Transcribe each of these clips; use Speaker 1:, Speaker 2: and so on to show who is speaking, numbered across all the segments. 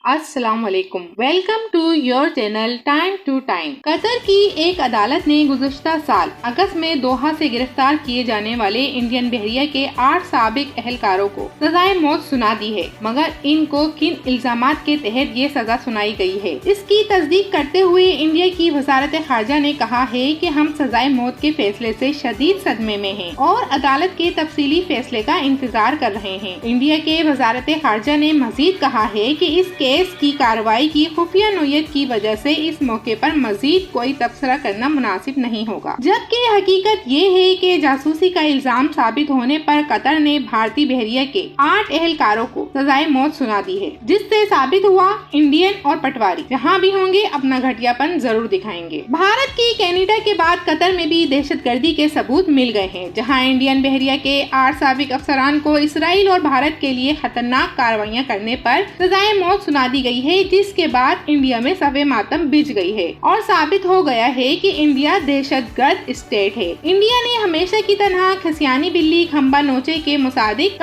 Speaker 1: السلام علیکم، welcome to your channel time to time. Qatar کی ایک عدالت نے گزشتہ سال اگست میں دوحہ سے گرفتار کیے جانے والے انڈین بحریہ کے 8 سابق اہلکاروں کو سزائے موت سنا دی ہے، مگر ان کو کن الزامات کے تحت یہ سزا سنائی گئی ہے، اس کی تصدیق کرتے ہوئے انڈیا کی وزارت خارجہ نے کہا ہے کہ ہم سزائے موت کے فیصلے سے شدید صدمے میں ہیں اور عدالت کے تفصیلی فیصلے کا انتظار کر رہے ہیں۔ انڈیا کے وزارت خارجہ نے مزید کہا ہے کہ اس کیس کی کارروائی کی خفیہ نوعیت کی وجہ سے اس موقع پر مزید کوئی تبصرہ کرنا مناسب نہیں ہوگا، جبکہ حقیقت یہ ہے کہ جاسوسی کا الزام ثابت ہونے پر قطر نے بھارتی بحریہ کے 8 اہلکاروں کو سزائے موت سنا دی ہے، جس سے ثابت ہوا انڈین اور پٹواری جہاں بھی ہوں گے اپنا گھٹیا پن ضرور دکھائیں گے۔ بھارت کی کینیڈا کے بعد قطر میں بھی دہشت گردی کے ثبوت مل گئے ہیں، جہاں انڈین بحریہ کے 8 سابق افسران کو اسرائیل اور بھارت کے لیے خطرناک کارروائیاں کرنے پر سزائے موت سنا دی گئی ہے، جس کے بعد انڈیا میں صف ماتم بچھ گئی ہے اور ثابت ہو گیا ہے کہ انڈیا دہشت گرد اسٹیٹ ہے۔ انڈیا نے ہمیشہ کی طرح کھسیانی بلی کھمبا نوچے کے مصادق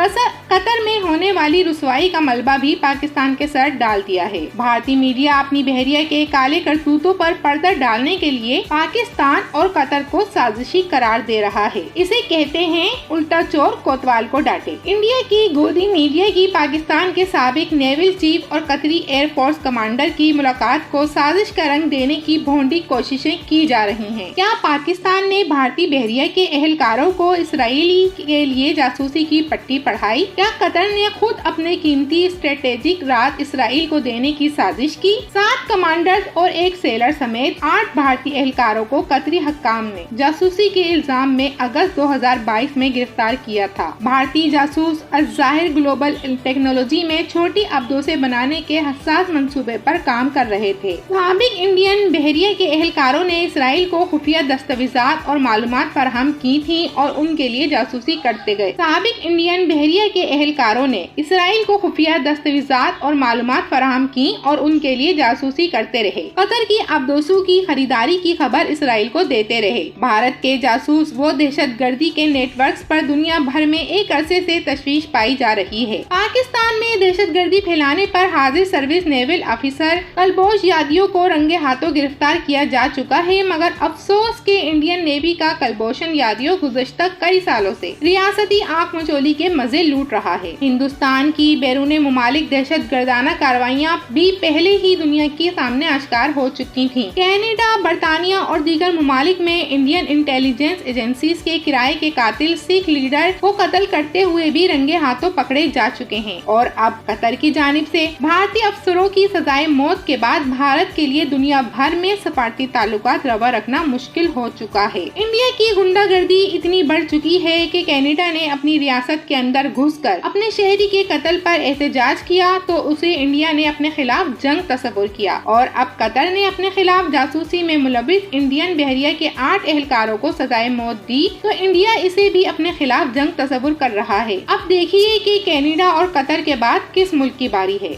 Speaker 1: قطر میں ہونے والی رسوائی کا ملبہ بھی پاکستان کے سر ڈال دیا ہے۔ بھارتی میڈیا اپنی بحریہ کے کالے کرتوتوں پر پردہ ڈالنے کے لیے پاکستان اور قطر کو سازشی قرار دے رہا ہے۔ اسے کہتے ہیں الٹا چور کوتوال کو ڈانٹے۔ انڈیا کی گودی میڈیا کی پاکستان کے سابق نیول چیف اور قطری ایئر فورس کمانڈر کی ملاقات کو سازش کا رنگ دینے کی بھونڈی کوششیں کی جا رہی ہیں۔ کیا پاکستان نے بھارتی بحریہ کے اہلکاروں کو اسرائیلی کے لیے جاسوسی کی پٹی پڑھائی؟ کیا قطر نے خود اپنے قیمتی اسٹریٹجک رات اسرائیل کو دینے کی سازش کی؟ 7 کمانڈرز اور ایک سیلر سمیت 8 بھارتی اہلکاروں کو قطری حکام نے جاسوسی کے الزام میں اگست 2022 میں گرفتار کیا تھا۔ بھارتی جاسوس الظاہر گلوبل ٹیکنالوجی میں چھوٹی ابدوسے بنانے کے حساس منصوبے پر کام کر رہے تھے۔ سابق انڈین بحریہ کے اہلکاروں نے اسرائیل کو خفیہ دستاویزات اور معلومات فراہم کی تھیں اور ان کے لیے جاسوسی کرتے گئے۔ سابق انڈین بحریہ کے اہلکاروں نے اسرائیل کو خفیہ دستاویزات اور معلومات فراہم کی اور ان کے لیے جاسوسی کرتے رہے۔ قطر کی ابدوسوں کی خریداری کی خبر اسرائیل کو دیتے رہے۔ بھارت کے جاسوس و دہشت گردی کے نیٹ ورکس پر دنیا بھر میں ایک عرصے سے تشویش پائی جا رہی ہے۔ پاکستان میں دہشت گردی پھیلانے پر حاضر سروس نیول آفیسر کلبھوش یادیو کو رنگے ہاتھوں گرفتار کیا جا چکا ہے، مگر افسوس کہ انڈین نیوی کا کلبھوشن یادیو گزشتہ کئی سالوں سے ریاستی آنکھ مچولی کے مزے لوٹ رہا ہے۔ ہندوستان کی بیرون ممالک دہشت گردانہ کارروائیاں بھی پہلے ہی دنیا کے سامنے آشکار ہو چکی تھیں۔ کینیڈا، برطانیہ اور دیگر ممالک میں انڈین انٹیلیجنس ایجنسیز کے کرائے کے قاتل سکھ لیڈر کو قتل کرتے ہوئے بھی رنگے ہاتھوں پکڑے جا چکے ہیں، اور اب قطر کی جانب سے بھارتی افسروں کی سزائے موت کے بعد بھارت کے لیے دنیا بھر میں سفارتی تعلقات روا رکھنا مشکل ہو چکا ہے۔ انڈیا کی غنڈہ گردی اتنی بڑھ چکی ہے کہ کینیڈا نے اپنی ریاست کے اندر گھس کر اپنے شہری کے قتل پر احتجاج کیا تو اسے انڈیا نے اپنے خلاف جنگ تصور کیا، اور اب قطر نے اپنے خلاف جاسوسی میں ملوث انڈین بحریہ کے 8 اہلکاروں کو سزائے موت دی تو انڈیا اسے بھی اپنے خلاف جنگ تصور کر رہا ہے۔ اب دیکھیے کہ کینیڈا اور قطر کے بعد کس ملک کی باری ہے۔